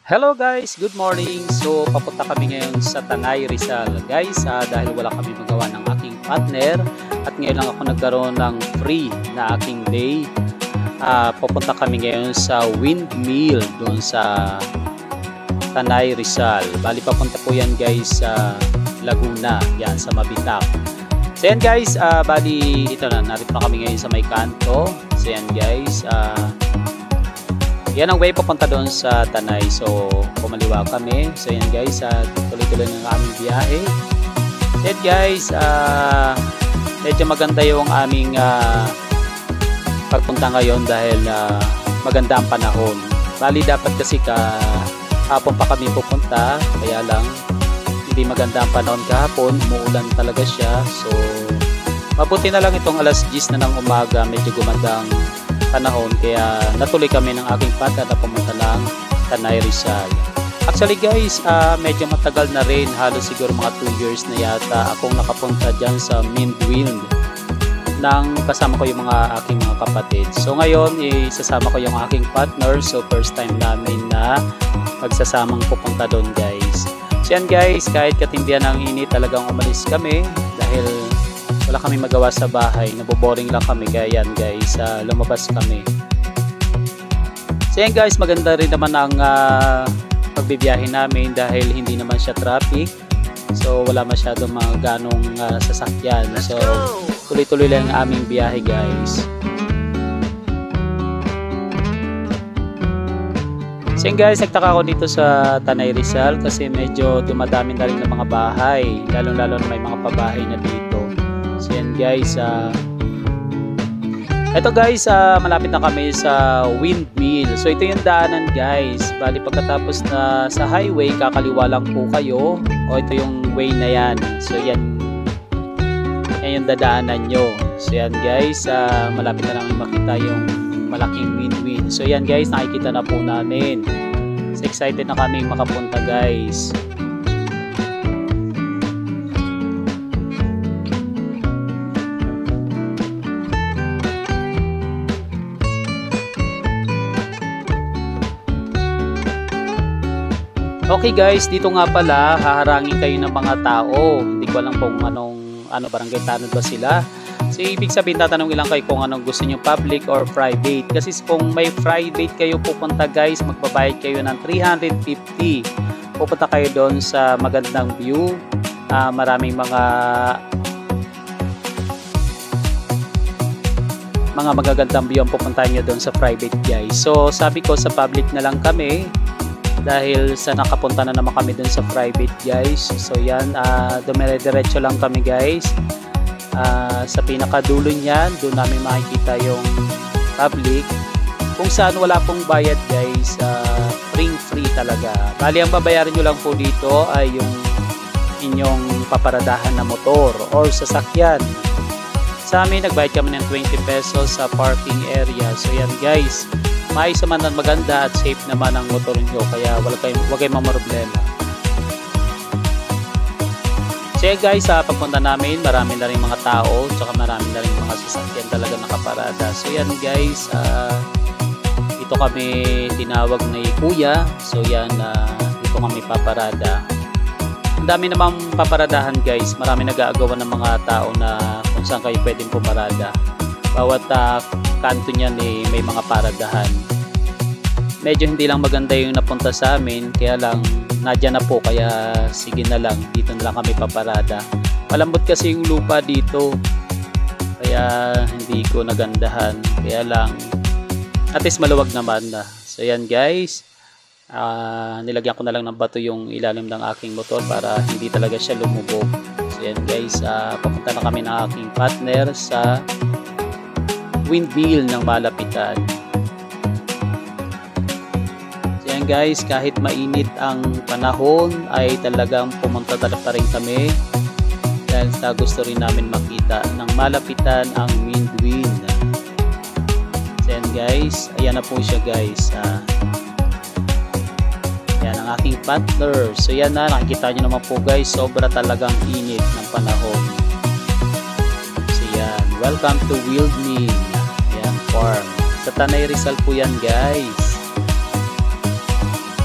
Hello guys, good morning. So papunta kami ngayon sa Tanay, Rizal. Guys, dahil wala kami magawa ng aking partner at ngayon lang ako nagkaroon ng free na aking day. Papunta kami ngayon sa windmill doon sa Tanay, Rizal. Bali papunta po yan guys sa Laguna, yan sa Mabitak. So yan guys, bali ito na, narito na kami ngayon sa may kanto. So yan guys, yan ang way papunta doon sa Tanay. So kumaliwa kami. So yan guys, tuloy-tuloy ng aming biyahe. So yan guys, medyo maganda yung aming pagpunta ngayon dahil maganda ang panahon. Bali dapat kasi hapon pa kami pupunta, kaya lang hindi maganda ang panahon kahapon, umuulan talaga siya. So mabuti na lang itong alas 10 na ng umaga, medyo gumandang panahon, kaya natuloy kami ng aking partner na pumunta ng Tanay, Rizal. Actually guys, medyo matagal na rin, halos siguro mga 2 years na yata akong nakapunta dyan sa Windmill nang kasama ko yung mga aking mga kapatid. So ngayon, isasama ko yung aking partner. So first time namin na magsasamang pupunta doon guys. So yan guys, kahit katindihan ng init, talagang umalis kami dahil wala kami magawa sa bahay, naboboring lang kami, kaya yan guys, lumabas kami. So yan guys, maganda rin naman ang pagbibiyahe namin dahil hindi naman siya traffic. So wala masyadong mga ganong sasakyan. So tuloy-tuloy lang ang aming biyahe guys. So yan guys, nagtaka ako dito sa Tanay, Rizal kasi medyo dumadami na rin ng mga bahay, lalo-lalo na may mga pabahay na dito. So yan guys, ito guys, malapit na kami sa windmill. So ito yung daanan guys. Bali pagkatapos na sa highway, kakaliwa lang po kayo. O ito yung way na yan. So yan yung dadaanan nyo. So yan guys, malapit na namin makita yung malaking windmill. So yan guys, nakikita na po namin. So excited na kami makapunta guys. Okay guys, dito nga pala haharangin kayo ng mga tao. Hindi ko alam kung ano barangay tanod ba sila. So ibig sabihin, tatanungin lang kayo kung anong gusto niyo, public or private. Kasi kung may private kayo pupunta guys, magbabayad kayo ng 350. Pupunta kayo doon sa magandang view. Maraming mga magagandang view ang pupuntahan nyo doon sa private guys. So sabi ko sa public na lang kami dahil sa nakapunta na naman kami dun sa private guys. So yan, dumire-diretso lang kami guys. Sa pinakadulo niyan, doon namin makikita yung public kung saan wala pong bayad guys. Free talaga. Bali ang babayaran nyo lang po dito ay yung inyong paparadahan na motor or sasakyan. Sa amin nagbayad kami ng 20 pesos sa parking area. So yan guys, maayos naman at maganda at safe naman ang motor nyo, kaya wag kayong mamroblema. So yeah guys, pagpunta namin, marami na rin mga tao, tsaka marami na rin mga sasakyan talaga nakaparada. So yan guys, dito kami tinawag ni Kuya. So yan, dito kami paparada. Ang dami namang paparadahan guys, marami nag-aagawan ng mga tao na kung saan kayo pwedeng pumarada. Bawat kanto niyan may mga paradahan. Medyo hindi lang maganda yung napunta sa amin, kaya lang nadya na po, kaya sige na lang, dito na lang kami paparada. Malambot kasi yung lupa dito, kaya hindi ko nagandahan, kaya lang at least maluwag naman na. So yan guys, nilagyan ko na lang ng bato yung ilalim ng aking motor para hindi talaga siya lumubog. So yan guys, papunta na kami ng aking partner sa windmill ng malapitan. So yan guys, kahit mainit ang panahon ay talagang pumunta talaga rin kami dahil sa gusto rin namin makita ng malapitan ang windmill. So yan guys, ayan na po siya guys. Yan ang aking partner. So yan na, nakikita nyo naman po guys, sobra talagang init ng panahon. So yan, welcome to windmill farm. Sa Tanay, Rizal po yan guys.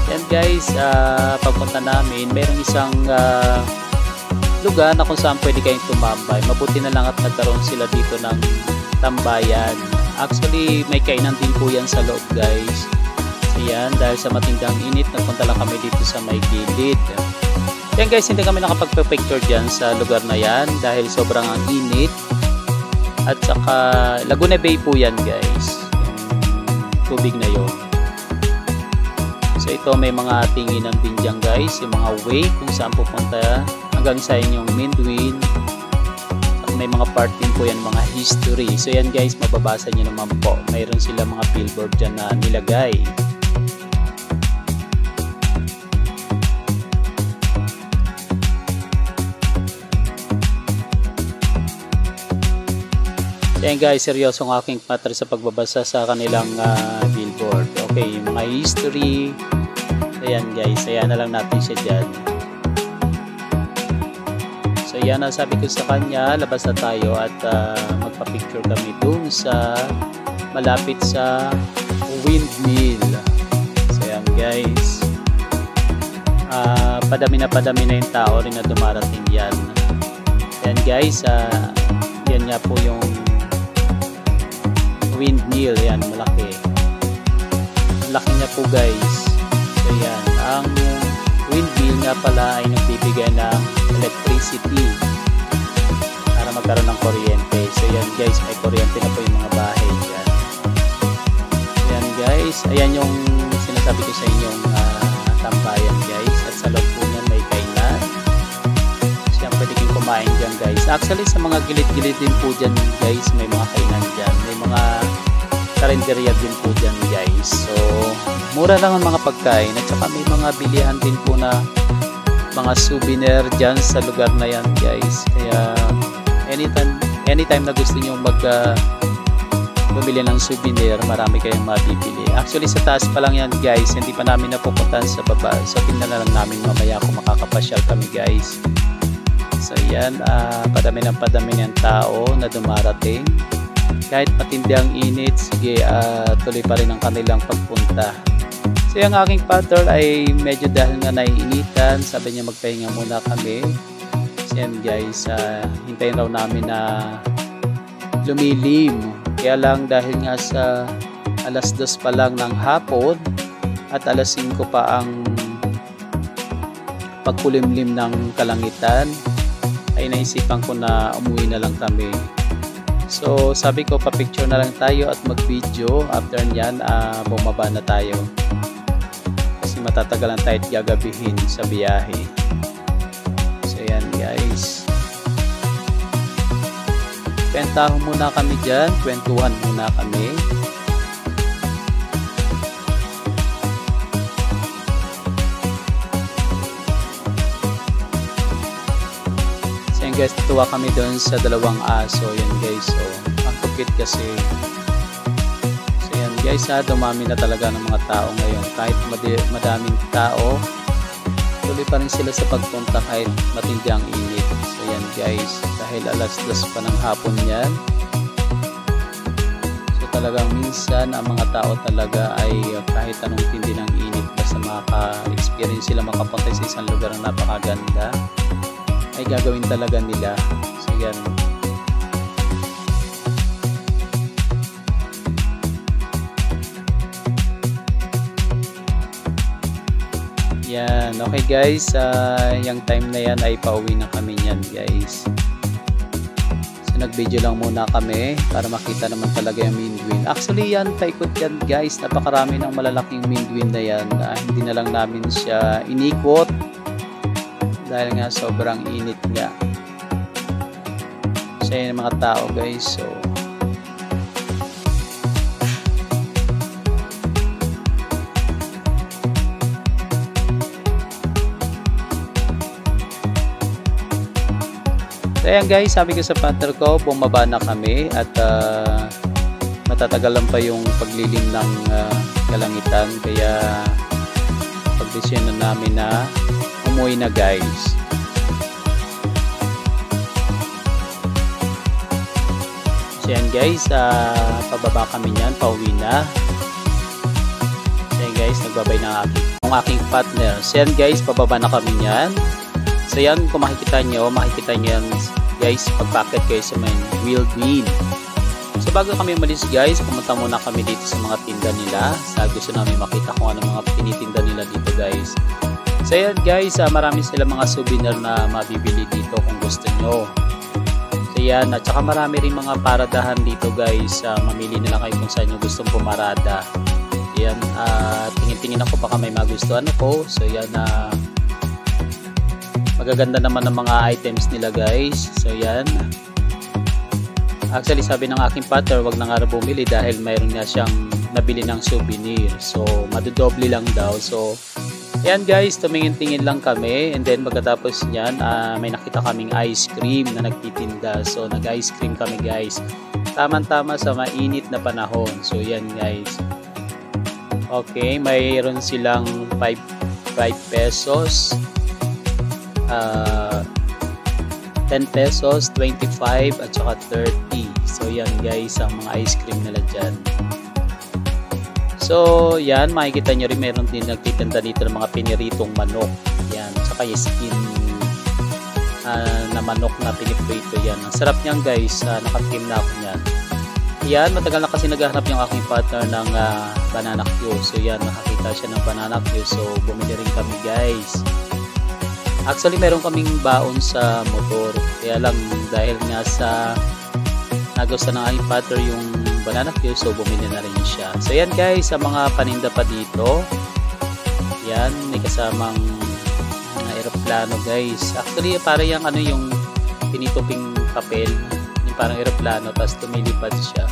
Yan guys, pagpunta namin, mayroong isang lugar na kung saan pwede kayong tumambay. Mabuti na lang at nagkaroon sila dito ng tambayan. Actually, may kainan din po yan sa loob guys. So yan, dahil sa matindang init, nagpunta lang kami dito sa may gilid. Yan guys, hindi kami nakapagpa-picture dyan sa lugar na yan dahil sobrang ang init. At saka Laguna Bay po yan guys, yung tubig na yon. So ito may mga tinginan din dyan guys, yung mga way kung saan pupunta hanggang sa inyong Mindwin. At may mga part din po yan, mga history. So yan guys, mababasa nyo naman po. Mayroon sila mga billboard dyan na nilagay. So yan guys, seryoso ang aking pattern sa pagbabasa sa kanilang billboard. Okay, yung mga history. So yan guys, ayan na lang natin siya dyan. So yan ang sabi ko sa kanya, labas na tayo at magpa-picture kami dun sa malapit sa windmill. So yan guys, padami na yung tao rin na dumarating yan. Yan guys, yan nga po yung windmill, yan malaki. Laki niya po guys. So yan, ang windmill nga pala ay nagbibigay ng electricity para magkaroon ng kuryente. So yan guys, may kuryente na po yung mga bahay dyan. So yan guys, ayan yung sinasabi ko sa inyong tambayan guys. At sa loob po niyan may kainan. So yan, pwede kayong kumain dyan guys. Actually sa mga gilid-gilid din po dyan guys, may mga kainan dyan. May mga karinderya din po dyan guys. So mura lang ang mga pagkain at saka may mga bilihan din po na mga souvenir dyan sa lugar na yan guys. Kaya anytime na gusto nyo bumili ng souvenir, marami kayong mabibili. Actually sa taas pa lang yan guys, hindi pa namin napupuntahan sa baba. So tingnan na lang namin mamaya kung makakapasyal kami guys. So yan, padami ng tao na dumarating. Kahit matindi ang init, sige, tuloy pa rin ang kanilang pagpunta. So yung aking partner ay medyo dahil nga naiinitan, sabi niya magpahinga muna kami. So yan guys, hintayin raw namin na lumilim. Kaya lang dahil nga sa alas 2 pa lang ng hapon at alas 5 pa ang pagkulimlim ng kalangitan, ay naisipan ko na umuwi na lang kami. So sabi ko pa-picture na lang tayo at mag-video. After nyan, bumaba na tayo. Kasi matatagalan tayo at gagabihin sa biyahe. So yan guys. Kwentahan muna kami dyan. Kwentuhan muna kami. Guys, tuwa kami doon sa dalawang aso. Yan guys, so ang kupit kasi. So yan guys, dumami na talaga ng mga tao ngayon. Kahit madaming tao, tuloy pa rin sila sa pagpunta kahit matindi ang init. So yan guys, dahil alas 2 pa ng hapon yan. So talagang minsan ang mga tao talaga ay kahit anong tindi ng init, basta maka-experience sila makapunta sa isang lugar na napakaganda, ay gagawin talaga nila. So yan. Yan. Okay guys, yung time na yan ay pauwi na kami yan guys. So nag-video lang muna kami para makita naman talaga yung Mindwin. Actually yan, paikot yan guys. Napakarami ng malalaking Mindwin na yan. Hindi na lang namin siya inikot dahil nga sobrang init nga. So yun mga tao guys. So ayan guys, sabi ko sa partner ko, bumaba na kami at matatagalan pa yung paglilim ng kalangitan. Kaya pagdesisyon na namin na umuwi na guys. So yan guys, pababa kami niyan, pauwi na. So yan guys, nagbabay na aking yung aking partner. So yan guys, pababa na kami niyan. So yan, kung makikita nyo yan guys, pagpacket kayo sa may wheel green. So bago kami umalis guys, pumunta muna kami dito sa mga tinda nila. Sa gusto namin makita kung ano mga tinitinda nila dito guys. So yan guys, marami sila mga souvenir na mabibili dito kung gusto nyo. So yan, at saka marami rin mga paradahan dito guys. Mamili na lang kayo kung saan nyo gustong pumarada. Yan, tingin-tingin ako baka may magustuhan ako. So yan, magaganda naman ng mga items nila guys. So yan, actually sabi ng aking partner wag na nga bumili dahil mayroon nga siyang nabili ng souvenir. So madodoble lang daw. So yan guys, tumingin-tingin lang kami, and then pagkatapos nyan may nakita kaming ice cream na nagtitinda. So nag ice cream kami guys, tamang-tama sa mainit na panahon. So yan guys, okay, mayroon silang 5 pesos, 10 pesos, 25 at saka 30. So yan guys, ang mga ice cream nila dyan. So yan, makikita nyo rin meron din nagtitinda dito ng mga piniritong manok. Yan, saka yung skin na manok na piniprito. Yan, ang sarap niyan guys, nakatim na ako niyan. Yan, matagal na kasi naghahanap yung aking partner ng banana Q. So yan, nakakita siya ng banana Q. So bumili rin kami guys. Actually meron kaming baon sa motor, kaya lang dahil nga sa nagustuhan ng aking partner yung banana Q, so bumili na rin siya. So yan guys, sa mga paninda pa dito, yan, may kasamang aeroplano guys. Actually para yung ano, yung tinituping papel, yung parang aeroplano, tapos tumilipad siya.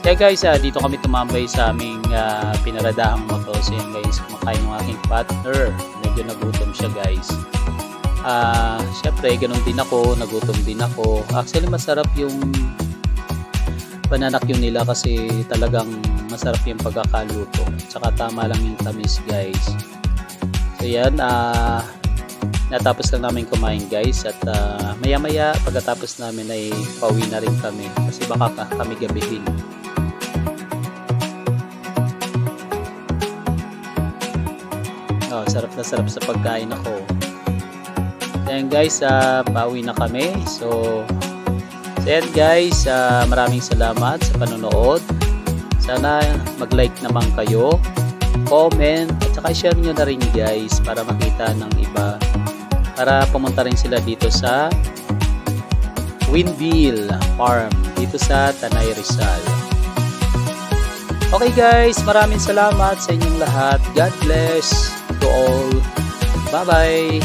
Kaya guys, dito kami tumambay sa aming pinaradahang motor. So yan guys, kumakain yung aking partner, medyo nagutom siya guys. Syempre ganun din ako, nagutom din ako. Actually masarap yung banana Q nila kasi talagang masarap yung pagkakaluto, tsaka tama lang yung tamis guys. So yan, natapos lang namin kumain guys, at maya maya pagkatapos namin ay pauwi na rin kami kasi baka kami gabihin. Sarap na sarap sa pagkain ako. So yan guys, pauwi na kami. So yan guys, maraming salamat sa panonood. Sana mag-like naman kayo, comment, at saka share nyo na rin guys para makita ng iba, para pumunta rin sila dito sa Windmill Farm dito sa Tanay Rizal. Okay guys, maraming salamat sa inyong lahat. God bless to all. Bye bye.